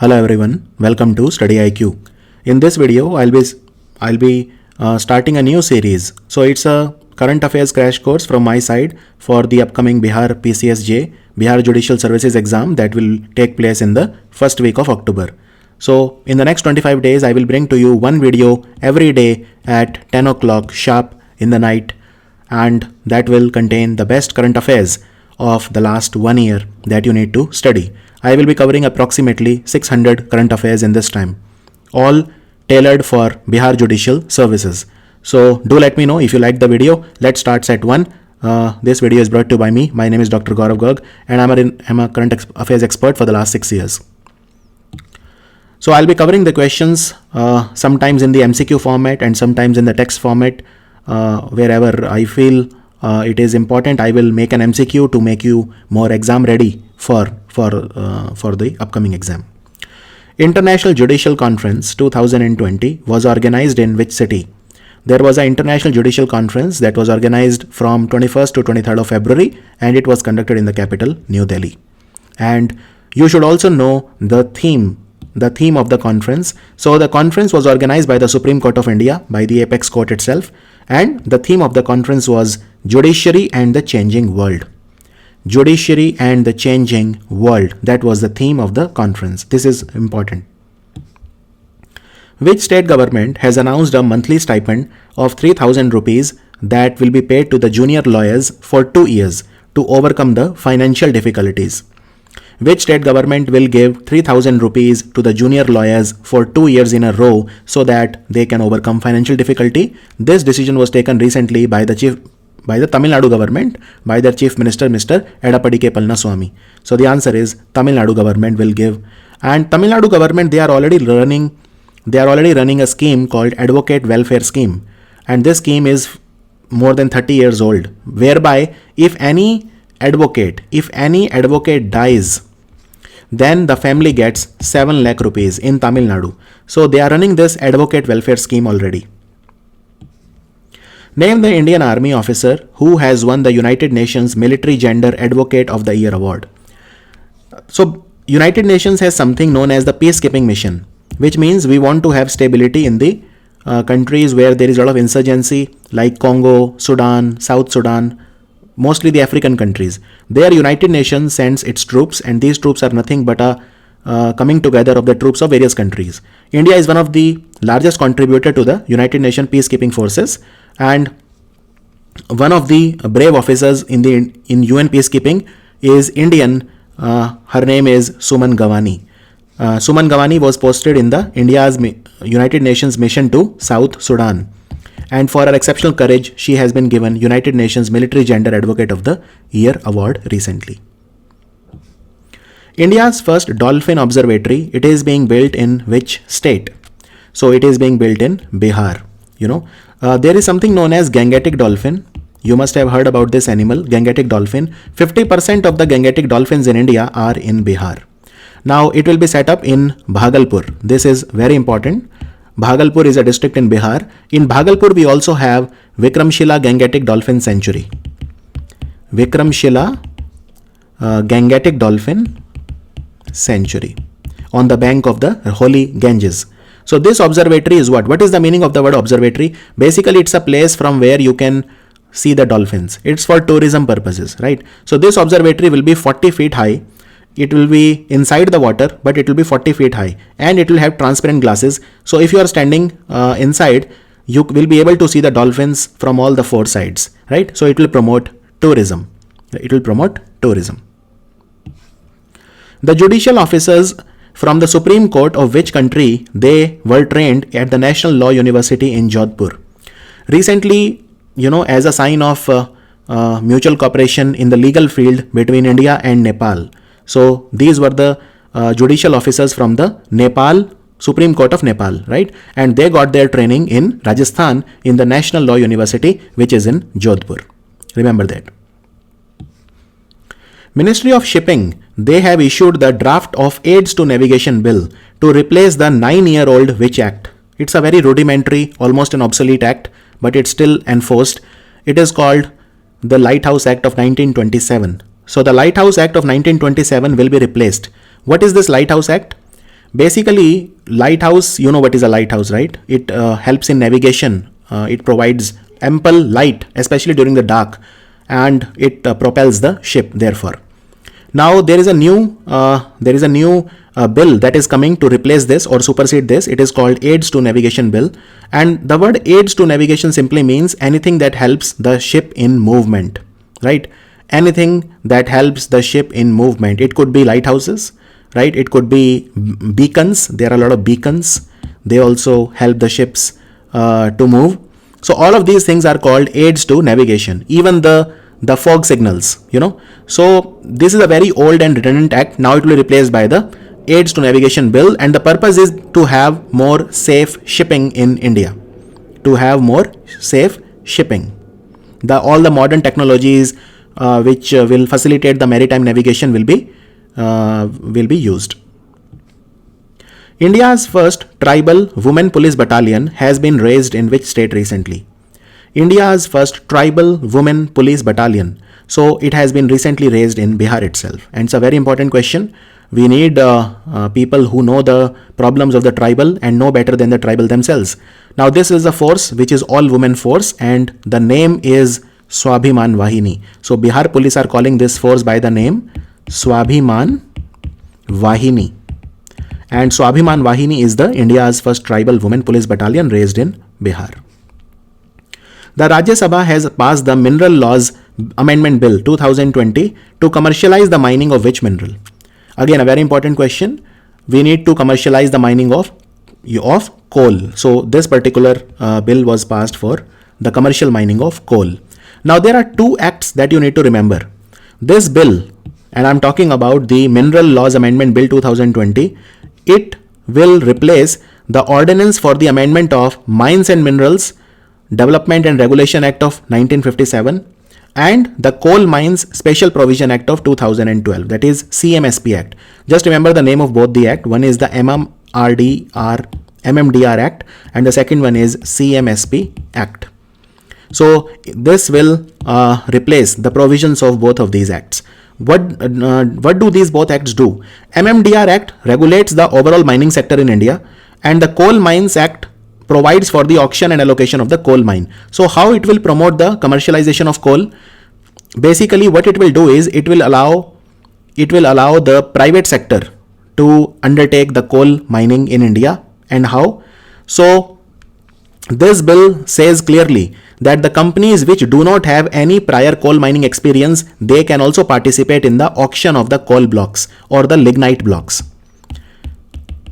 Hello everyone, welcome to Study IQ. In this video, I'll be starting a new series. So it's a current affairs crash course from my side for the upcoming Bihar PCSJ, Bihar Judicial Services exam that will take place in the first week of October. So in the next 25 days, I will bring to you one video every day at 10 o'clock sharp in the night, and that will contain the best current affairs of the last 1 year that you need to study. I will be covering approximately 600 current affairs in this time, all tailored for Bihar Judicial Services. So do let me know if you like the video. Let's start set 1. This video is brought to you by me. My name is Dr. Gaurav Garg and I'm a current affairs expert for the last 6 years. So I'll be covering the questions sometimes in the MCQ format and sometimes in the text format. Wherever I feel it is important, I will make an MCQ to make you more exam ready for the upcoming exam. International Judicial Conference 2020 was organized in which city? There was an International Judicial Conference that was organized from 21st to 23rd of February, and it was conducted in the capital, New Delhi. And you should also know the theme of the conference. So the conference was organized by the Supreme Court of India, by the Apex Court itself, and the theme of the conference was Judiciary and the Changing World. Judiciary and the Changing World. That was the theme of the conference. This is important. Which state government has announced a monthly stipend of 3,000 rupees that will be paid to the junior lawyers for 2 years to overcome the financial difficulties? Which state government will give 3,000 rupees to the junior lawyers for 2 years in a row so that they can overcome financial difficulty? This decision was taken recently by the Tamil Nadu government, by their Chief Minister, Mr. Edappadi K. Palaniaswamy. So the answer is Tamil Nadu government will give. And Tamil Nadu government, they are already running a scheme called Advocate Welfare Scheme. And this scheme is more than 30 years old, whereby if any advocate dies, then the family gets 7 lakh rupees in Tamil Nadu. So they are running this Advocate Welfare Scheme already. Name the Indian Army officer who has won the United Nations Military Gender Advocate of the Year award. So United Nations has something known as the peacekeeping mission, which means we want to have stability in the countries where there is a lot of insurgency, like Congo, Sudan, South Sudan, mostly the African countries. There United Nations sends its troops, and these troops are nothing but a coming together of the troops of various countries. India is one of the largest contributor to the United Nations peacekeeping forces, and one of the brave officers in UN peacekeeping is Indian. Her name is Suman Gawani. Suman Gawani was posted in the India's United Nations mission to South Sudan. And for her exceptional courage, she has been given United Nations Military Gender Advocate of the Year award recently. India's first dolphin observatory, it is being built in which state? So it is being built in Bihar. There is something known as Gangetic dolphin. You must have heard about this animal, Gangetic dolphin. 50% of the Gangetic dolphins in India are in Bihar. Now it will be set up in Bhagalpur. This is very important. Bhagalpur is a district in Bihar. In Bhagalpur, we also have Vikramshila Gangetic Dolphin Sanctuary. Vikramshila Gangetic Dolphin Sanctuary on the bank of the holy Ganges. So this observatory is what? What is the meaning of the word observatory? Basically, it's a place from where you can see the dolphins. It's for tourism purposes, right? So this observatory will be 40 feet high. It will be inside the water, but it will be 40 feet high, and it will have transparent glasses. So if you are standing inside, you will be able to see the dolphins from all the 4 sides, right? So it will promote tourism. The judicial officers from the Supreme Court of which country, they were trained at the National Law University in Jodhpur. Recently, as a sign of mutual cooperation in the legal field between India and Nepal. So these were the judicial officers from the Supreme Court of Nepal, right? And they got their training in Rajasthan in the National Law University, which is in Jodhpur. Remember that. Ministry of Shipping, they have issued the draft of Aids to Navigation Bill to replace the 9-year-old Which Act. It's a very rudimentary, almost an obsolete act, but it's still enforced. It is called the Lighthouse Act of 1927. So the Lighthouse Act of 1927 will be replaced. What is this Lighthouse Act? Basically, lighthouse, you know what is a lighthouse, right? It helps in navigation. It provides ample light, especially during the dark, and it propels the ship. Therefore, now there is a new bill that is coming to replace this or supersede this. It is called Aids to Navigation Bill, and the word aids to navigation simply means anything that helps the ship in movement, right? Anything that helps the ship in movement. It could be lighthouses, right? It could be beacons. There are a lot of beacons. They also help the ships to move. So all of these things are called aids to navigation. Even the fog signals, you know. So this is a very old and redundant act. Now it will be replaced by the Aids to Navigation Bill, and the purpose is to have more safe shipping in India. To have more safe shipping. All the modern technologies which will facilitate the maritime navigation will be used. India's first tribal women police battalion has been raised in which state recently? India's first tribal women police battalion. So it has been recently raised in Bihar itself. And it's a very important question. We need people who know the problems of the tribal and know better than the tribal themselves. Now this is a force which is all women force, and the name is Swabhiman Vahini. So Bihar police are calling this force by the name Swabhiman Vahini. And Swabhiman Vahini is the India's first tribal women police battalion raised in Bihar. The Rajya Sabha has passed the Mineral Laws Amendment Bill 2020 to commercialize the mining of which mineral? Again, a very important question. We need to commercialize the mining of coal. So this particular bill was passed for the commercial mining of coal. Now there are two acts that you need to remember. This bill, and I'm talking about the Mineral Laws Amendment Bill 2020, it will replace the Ordinance for the Amendment of Mines and Minerals Development and Regulation Act of 1957 and the Coal Mines Special Provision Act of 2012, that is CMSP Act. Just remember the name of both the act. One is the MMDR Act and the second one is CMSP Act. So this will replace the provisions of both of these acts. What do these both acts do? MMDR Act regulates the overall mining sector in India, and the Coal Mines Act provides for the auction and allocation of the coal mine. So how it will promote the commercialization of coal? Basically what it will do is it will allow the private sector to undertake the coal mining in India. And how? So this bill says clearly that the companies which do not have any prior coal mining experience, they can also participate in the auction of the coal blocks or the lignite blocks.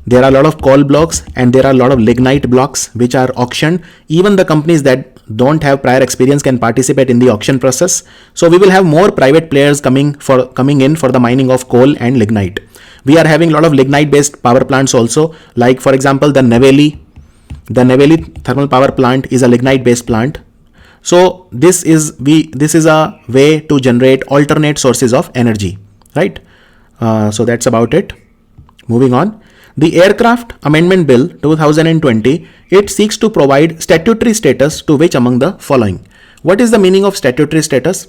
There are a lot of coal blocks and there are a lot of lignite blocks which are auctioned. Even the companies that don't have prior experience can participate in the auction process. So we will have more private players coming in for the mining of coal and lignite. We are having a lot of lignite based power plants also, like for example the Neyveli thermal power plant is a lignite based plant. So this is a way to generate alternate sources of energy, right? So that's about it. Moving on. The Aircraft Amendment Bill 2020, it seeks to provide statutory status to which among the following? What is the meaning of statutory status?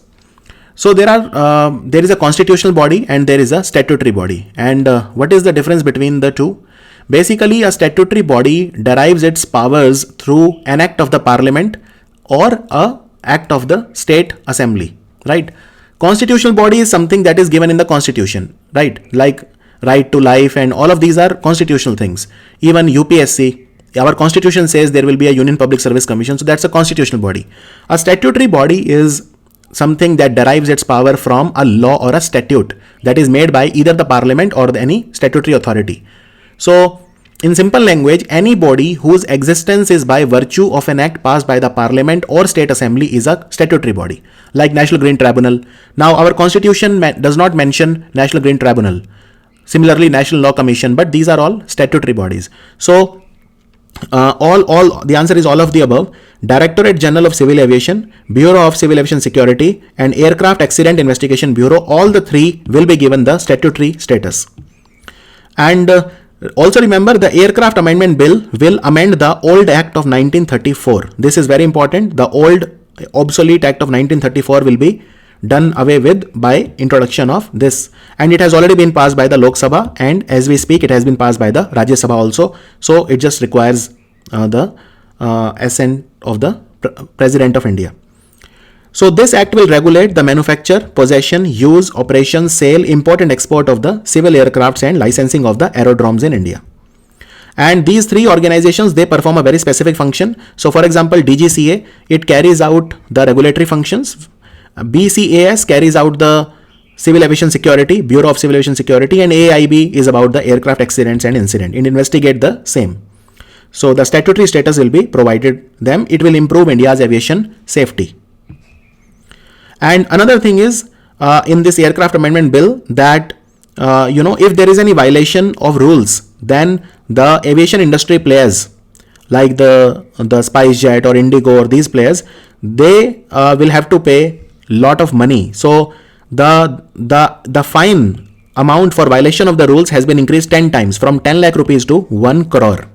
So there is a constitutional body and there is a statutory body. And what is the difference between the two? Basically, a statutory body derives its powers through an act of the parliament or a act of the state assembly, right? Constitutional body is something that is given in the constitution, right? Like right to life and all of these are constitutional things. Even UPSC, our constitution says there will be a Union Public Service Commission, so that's a constitutional body. A statutory body is something that derives its power from a law or a statute that is made by either the parliament or any statutory authority. So in simple language, any body whose existence is by virtue of an act passed by the parliament or state assembly is a statutory body, like National Green Tribunal. Now our constitution does not mention National Green Tribunal. Similarly, National Law Commission, but these are all statutory bodies. So the answer is all of the above. Directorate General of Civil Aviation, Bureau of Civil Aviation Security and Aircraft Accident Investigation Bureau, all the three will be given the statutory status. And also remember, the Aircraft Amendment Bill will amend the old Act of 1934. This is very important. The old obsolete Act of 1934 will be done away with by introduction of this, and it has already been passed by the Lok Sabha, and as we speak it has been passed by the Rajya Sabha also. So it just requires the assent of the President of India. So this act will regulate the manufacture, possession, use, operation, sale, import and export of the civil aircrafts and licensing of the aerodromes in India. And these three organizations, they perform a very specific function. So for example, DGCA, it carries out the regulatory functions. BCAS carries out the Civil Aviation Security, Bureau of Civil Aviation Security, and AIB is about the aircraft accidents and incident. It investigate the same. So the statutory status will be provided them. It will improve India's aviation safety. And another thing is in this aircraft amendment bill that if there is any violation of rules, then the aviation industry players like the SpiceJet or Indigo or these players, they will have to pay lot of money. So the fine amount for violation of the rules has been increased 10 times from 10 lakh rupees to 1 crore.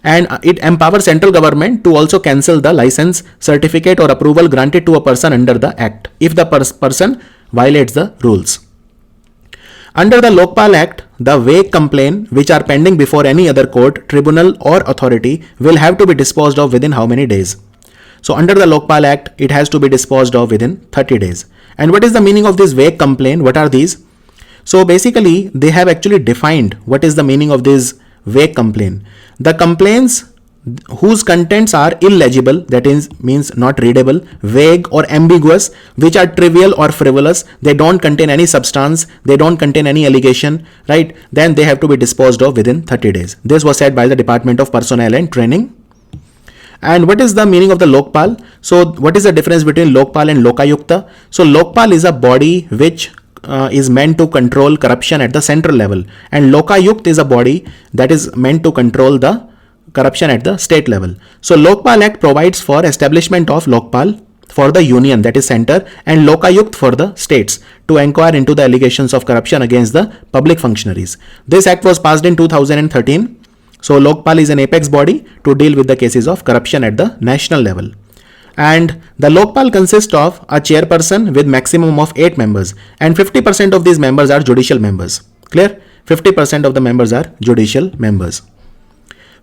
And it empowers central government to also cancel the license, certificate or approval granted to a person under the act if the person violates the rules. Under the Lokpal Act, the vague complaints which are pending before any other court, tribunal or authority will have to be disposed of within how many days? So under the Lokpal Act, it has to be disposed of within 30 days. And what is the meaning of this vague complaint? What are these? So basically, they have actually defined what is the meaning of this vague complaint. The complaints whose contents are illegible, that is means not readable, vague or ambiguous, which are trivial or frivolous, they don't contain any substance, they don't contain any allegation, right? Then they have to be disposed of within 30 days. This was said by the Department of Personnel and Training. And what is the meaning of the Lokpal? So what is the difference between Lokpal and Lokayukta? So Lokpal is a body which is meant to control corruption at the central level, and Lokayukt is a body that is meant to control the corruption at the state level. So Lokpal Act provides for establishment of Lokpal for the union, that is center, and Lokayukt for the states to inquire into the allegations of corruption against the public functionaries. This act was passed in 2013. So Lokpal is an apex body to deal with the cases of corruption at the national level. And the Lokpal consists of a chairperson with maximum of 8 members, and 50% of these members are judicial members. Clear? 50% of the members are judicial members.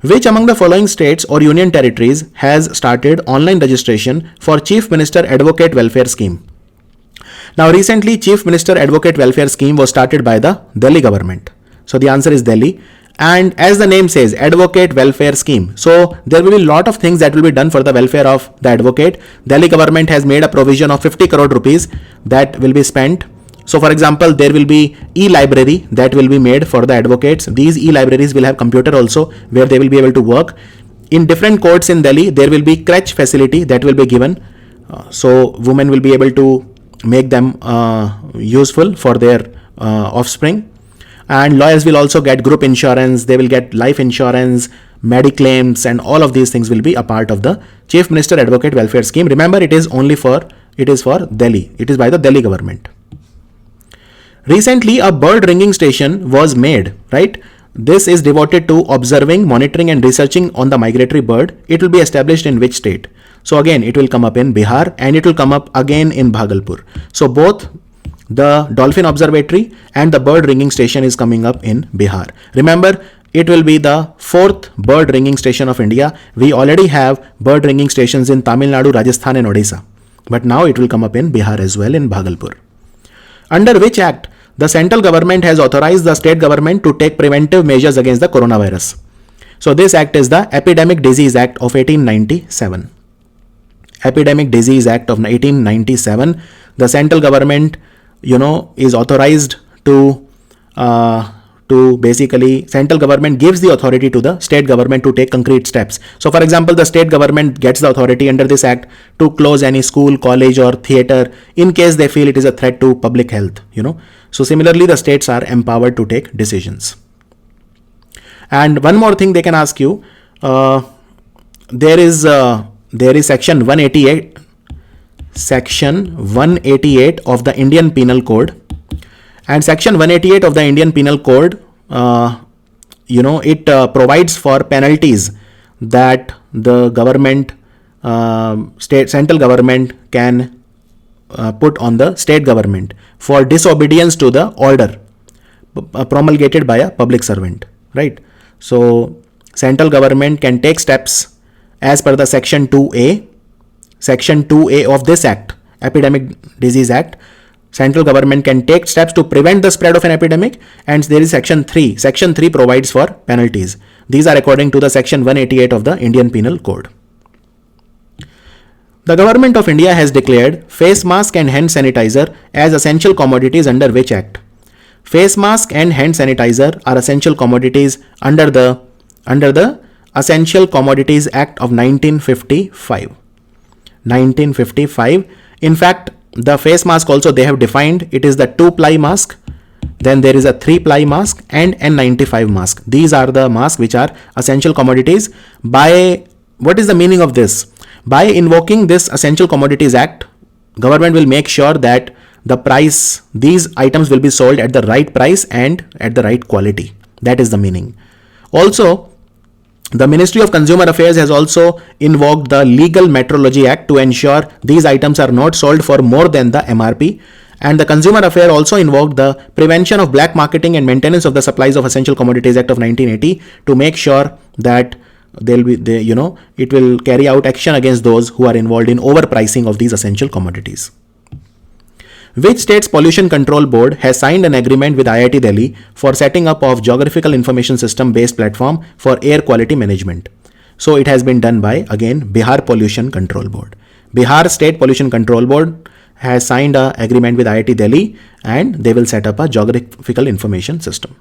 Which among the following states or union territories has started online registration for Chief Minister Advocate Welfare Scheme? Now recently, Chief Minister Advocate Welfare Scheme was started by the Delhi government. So the answer is Delhi. And as the name says, Advocate Welfare Scheme. So there will be a lot of things that will be done for the welfare of the advocate. Delhi government has made a provision of 50 crore rupees that will be spent. So for example, there will be e-library that will be made for the advocates. These e-libraries will have computer also where they will be able to work. In different courts in Delhi, there will be crèche facility that will be given. So women will be able to make them useful for their offspring. And lawyers will also get group insurance, they will get life insurance, mediclaims, and all of these things will be a part of the Chief Minister Advocate Welfare Scheme. Remember, it is for Delhi. It is by the Delhi government. Recently, a bird ringing station was made, right? This is devoted to observing, monitoring, and researching on the migratory bird. It will be established in which state? So again, it will come up in Bihar, and it will come up again in Bhagalpur. So both the Dolphin Observatory and the bird ringing station is coming up in Bihar. Remember, it will be the 4th bird ringing station of India. We already have bird ringing stations in Tamil Nadu, Rajasthan and Odisha. But now it will come up in Bihar as well, in Bhagalpur. Under which act the central government has authorized the state government to take preventive measures against the coronavirus? So this act is the Epidemic Disease Act of 1897. Epidemic Disease Act of 1897. The central government is authorized to basically, central government gives the authority to the state government to take concrete steps. So for example, the state government gets the authority under this act to close any school, college or theater in case they feel it is a threat to public health, So similarly, the states are empowered to take decisions. And one more thing they can ask you, there is section 188. Section 188 of the Indian Penal Code, and Section 188 of the Indian Penal Code, it provides for penalties that the government, central government can put on the state government for disobedience to the order promulgated by a public servant, right? So central government can take steps as per the section 2A of this act, Epidemic Disease Act. Central government can take steps to prevent the spread of an epidemic, and there is section 3. Section 3 provides for penalties. These are according to the section 188 of the Indian Penal Code. The Government of India has declared face mask and hand sanitizer as essential commodities under which act? Face mask and hand sanitizer are essential commodities under the Essential Commodities Act of 1955. 1955. In fact, the face mask also they have defined, it is the 2-ply mask, then there is a 3-ply mask and N95 mask. These are the masks which are essential commodities. What is the meaning of this? By invoking this Essential Commodities Act, government will make sure that these items will be sold at the right price and at the right quality. That is the meaning. Also, the Ministry of Consumer Affairs has also invoked the Legal Metrology Act to ensure these items are not sold for more than the MRP. And the Consumer Affairs also invoked the Prevention of Black Marketing and Maintenance of the Supplies of Essential Commodities Act of 1980 to make sure that it will carry out action against those who are involved in overpricing of these essential commodities. Which state's Pollution Control Board has signed an agreement with IIT Delhi for setting up of Geographical Information System based platform for air quality management? So it has been done by, again, Bihar Pollution Control Board. Bihar State Pollution Control Board has signed an agreement with IIT Delhi and they will set up a Geographical Information System.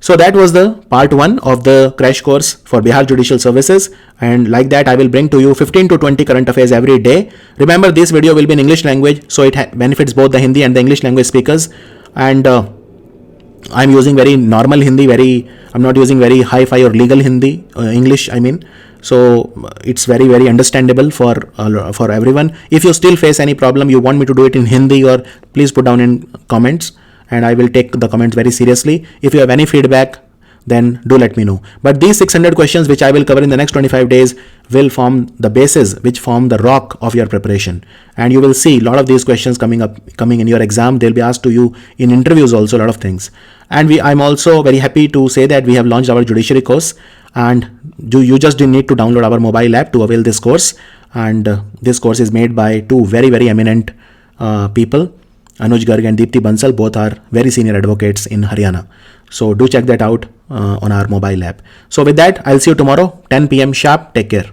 So that was the part 1 of the crash course for Bihar Judicial Services, and like that I will bring to you 15 to 20 current affairs every day. Remember, this video will be in English language, so it benefits both the Hindi and the English language speakers, and I'm using very normal Hindi, I'm not using very hi-fi or legal Hindi, English I mean. So it's very, very understandable for everyone. If you still face any problem, you want me to do it in Hindi, or please put down in comments, and I will take the comments very seriously. If you have any feedback, then do let me know. But these 600 questions which I will cover in the next 25 days will form the basis, which form the rock of your preparation. And you will see a lot of these questions coming in your exam. They'll be asked to you in interviews also, a lot of things. And I'm also very happy to say that we have launched our judiciary course, and you just need to download our mobile app to avail this course. And this course is made by two very, very eminent people. Anuj Garg and Deepti Bansal, both are very senior advocates in Haryana. So do check that out on our mobile app. So with that, I'll see you tomorrow, 10 PM sharp. Take care.